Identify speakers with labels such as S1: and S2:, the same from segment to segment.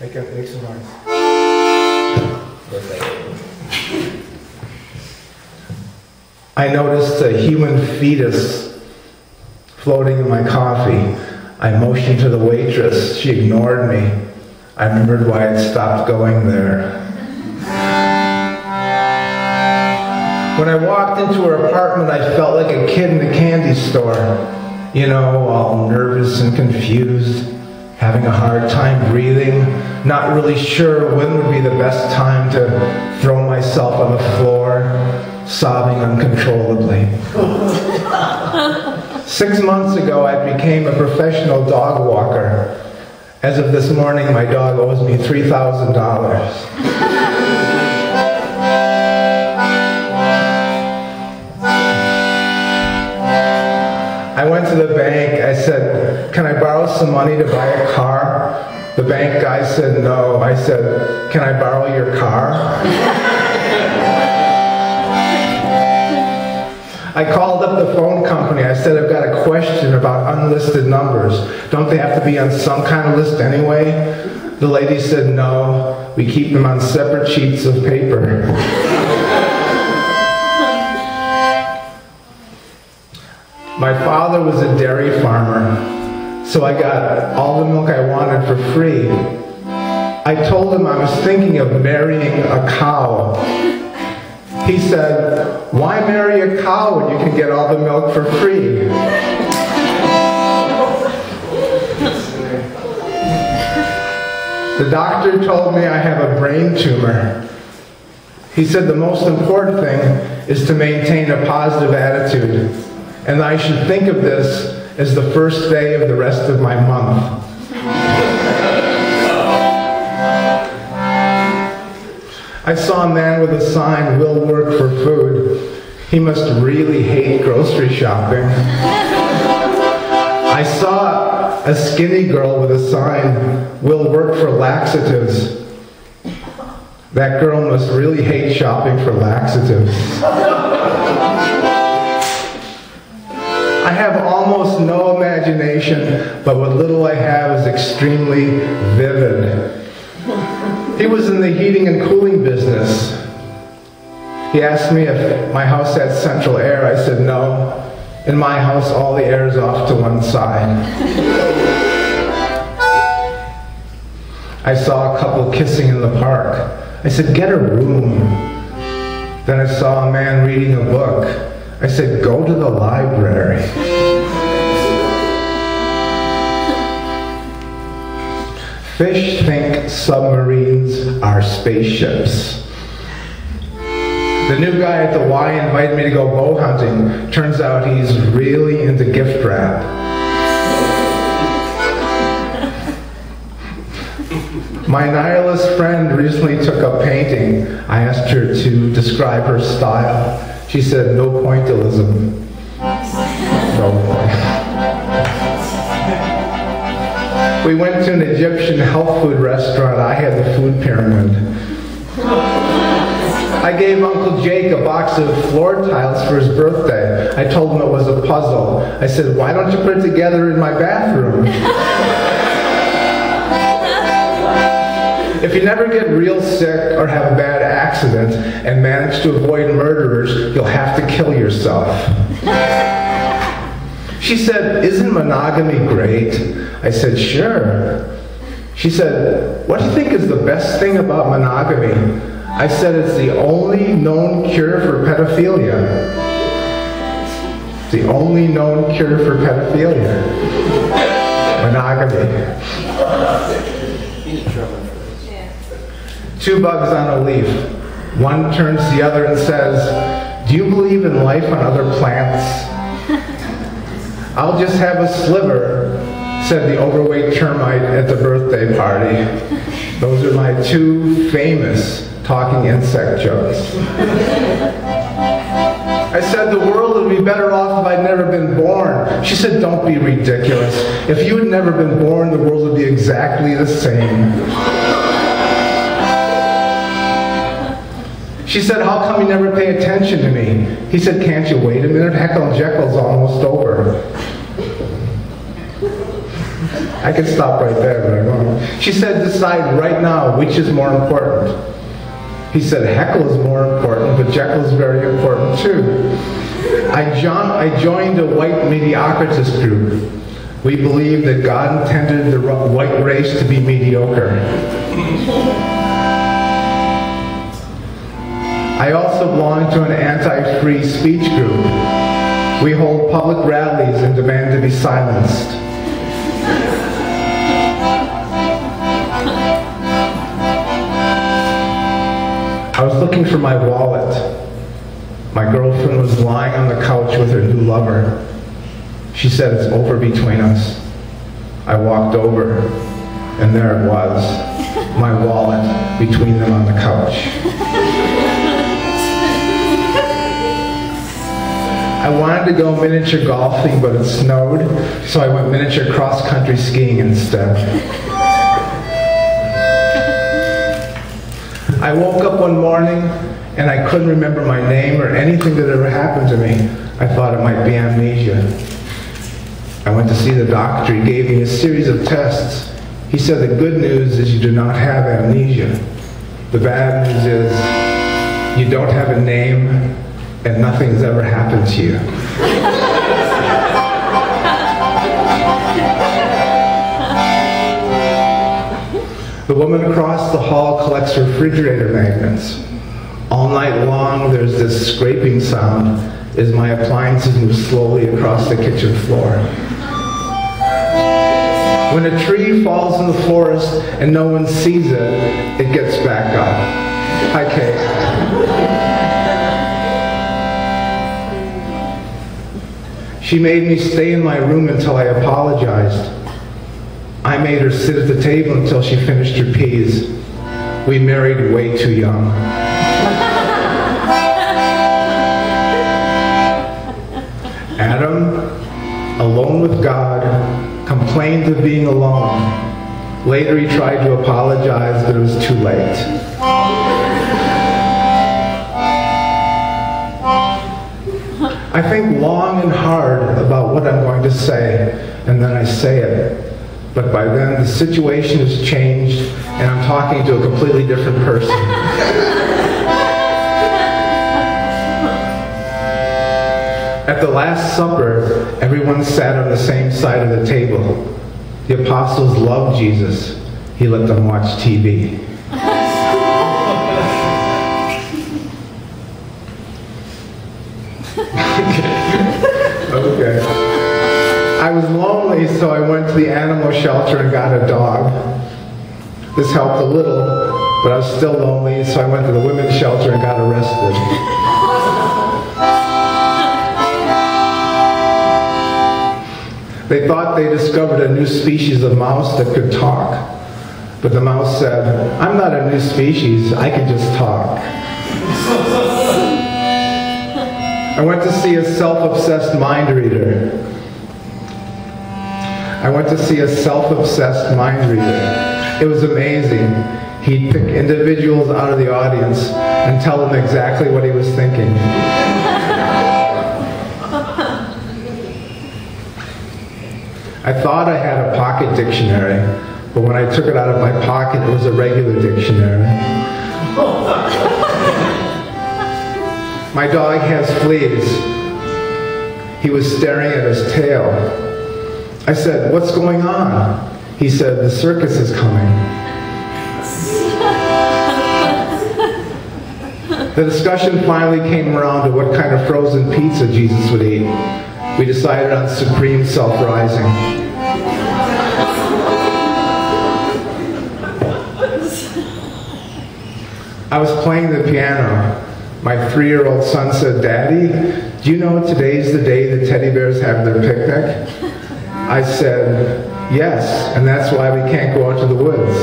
S1: Make some noise. I noticed a human fetus floating in my coffee. I motioned to the waitress. She ignored me. I remembered why I'd stopped going there. When I walked into her apartment, I felt like a kid in a candy store. You know, all nervous and confused, having a hard time breathing, not really sure when would be the best time to throw myself on the floor, sobbing uncontrollably. 6 months ago, I became a professional dog walker. As of this morning, my dog owes me $3,000. I went to the bank. I said, "Can I borrow some money to buy a car?" The bank guy said no. I said, "Can I borrow your car?" I called up the phone company. I said, "I've got a question about unlisted numbers. Don't they have to be on some kind of list anyway?" The lady said, "No, we keep them on separate sheets of paper." My father was a dairy farmer, so I got all the milk I wanted for free. I told him I was thinking of marrying a cow. He said, "Why marry a cow when you can get all the milk for free?" The doctor told me I have a brain tumor. He said the most important thing is to maintain a positive attitude, and I should think of this as the first day of the rest of my month. I saw a man with a sign, "Will work for food." He must really hate grocery shopping. I saw a skinny girl with a sign, "Will work for laxatives." That girl must really hate shopping for laxatives. I have almost no imagination, but what little I have is extremely vivid. He was in the heating and cooling business. He asked me if my house had central air. I said no. In my house, all the air is off to one side. I saw a couple kissing in the park. I said, "Get a room." Then I saw a man reading a book. I said, "Go to the library." Fish think submarines are spaceships. The new guy at the Y invited me to go bow hunting. Turns out he's really into gift wrap. My nihilist friend recently took up painting. I asked her to describe her style. She said, "No pointillism." No point. We went to an Egyptian health food restaurant. I had the food pyramid. I gave Uncle Jake a box of floor tiles for his birthday. I told him it was a puzzle. I said, "Why don't you put it together in my bathroom?" If you never get real sick or have a bad accident and manage to avoid murderers, you'll have to kill yourself. She said, "Isn't monogamy great?" I said, "Sure." She said, "What do you think is the best thing about monogamy?" I said, "It's the only known cure for pedophilia." The only known cure for pedophilia. Monogamy. Two bugs on a leaf. One turns to the other and says, "Do you believe in life on other plants?" "I'll just have a sliver," said the overweight termite at the birthday party. Those are my two famous talking insect jokes. I said, "The world would be better off if I'd never been born." She said, "Don't be ridiculous. If you had never been born, the world would be exactly the same." She said, "How come you never pay attention to me?" He said, "Can't you wait a minute? Heckle and Jekyll's almost over." I could stop right there, but I won't. She said, decide right now which is more important. He said, heckle is more important, but Jekyll is very important too. I joined a white mediocritus group. We believe that God intended the white race to be mediocre. I also belong to an anti-free speech group. We hold public rallies and demand to be silenced. I was looking for my wallet. My girlfriend was lying on the couch with her new lover. She said, it's over between us. I walked over, and there it was, my wallet between them on the couch. I wanted to go miniature golfing, but it snowed, so I went miniature cross-country skiing instead. I woke up one morning and I couldn't remember my name or anything that ever happened to me. I thought it might be amnesia. I went to see the doctor. He gave me a series of tests. He said the good news is you do not have amnesia. The bad news is you don't have a name and nothing's ever happened to you. The woman across the hall collects refrigerator magnets. All night long there's this scraping sound as my appliances move slowly across the kitchen floor. When a tree falls in the forest and no one sees it, it gets back up. Hi, Kate. She made me stay in my room until I apologized. I made her sit at the table until she finished her peas. We married way too young. Adam, alone with God, complained of being alone. Later he tried to apologize, but it was too late. I think long and hard about what I'm going to say, and then I say it. But by then, the situation has changed, and I'm talking to a completely different person. At the Last Supper, everyone sat on the same side of the table. The apostles loved Jesus. He let them watch TV. Okay. I was lonely, so I went to the animal shelter and got a dog. This helped a little, but I was still lonely, so I went to the women's shelter and got arrested. They thought they discovered a new species of mouse that could talk. But the mouse said, I'm not a new species, I can just talk. I went to see a self-obsessed mind reader. It was amazing. He'd pick individuals out of the audience and tell them exactly what he was thinking. I thought I had a pocket dictionary, but when I took it out of my pocket, it was a regular dictionary. My dog has fleas. He was staring at his tail. I said, what's going on? He said, the circus is coming. The discussion finally came around to what kind of frozen pizza Jesus would eat. We decided on supreme self-rising. I was playing the piano. My 3-year-old son said, Daddy, do you know today's the day the teddy bears have their picnic? I said, yes, and that's why we can't go out to the woods.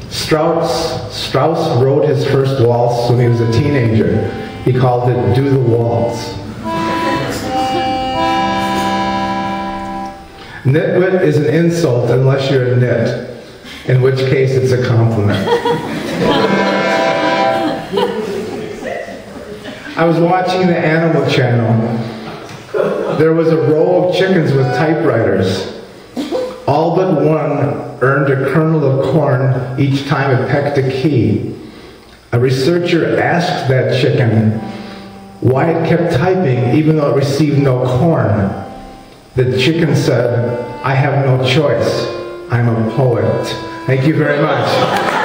S1: Strauss wrote his first waltz when he was a teenager. He called it Do the Waltz. Nitwit is an insult unless you're a nit, in which case it's a compliment. I was watching the Animal Channel. There was a row of chickens with typewriters. All but one earned a kernel of corn each time it pecked a key. A researcher asked that chicken why it kept typing even though it received no corn. The chicken said, "I have no choice. I'm a poet." Thank you very much.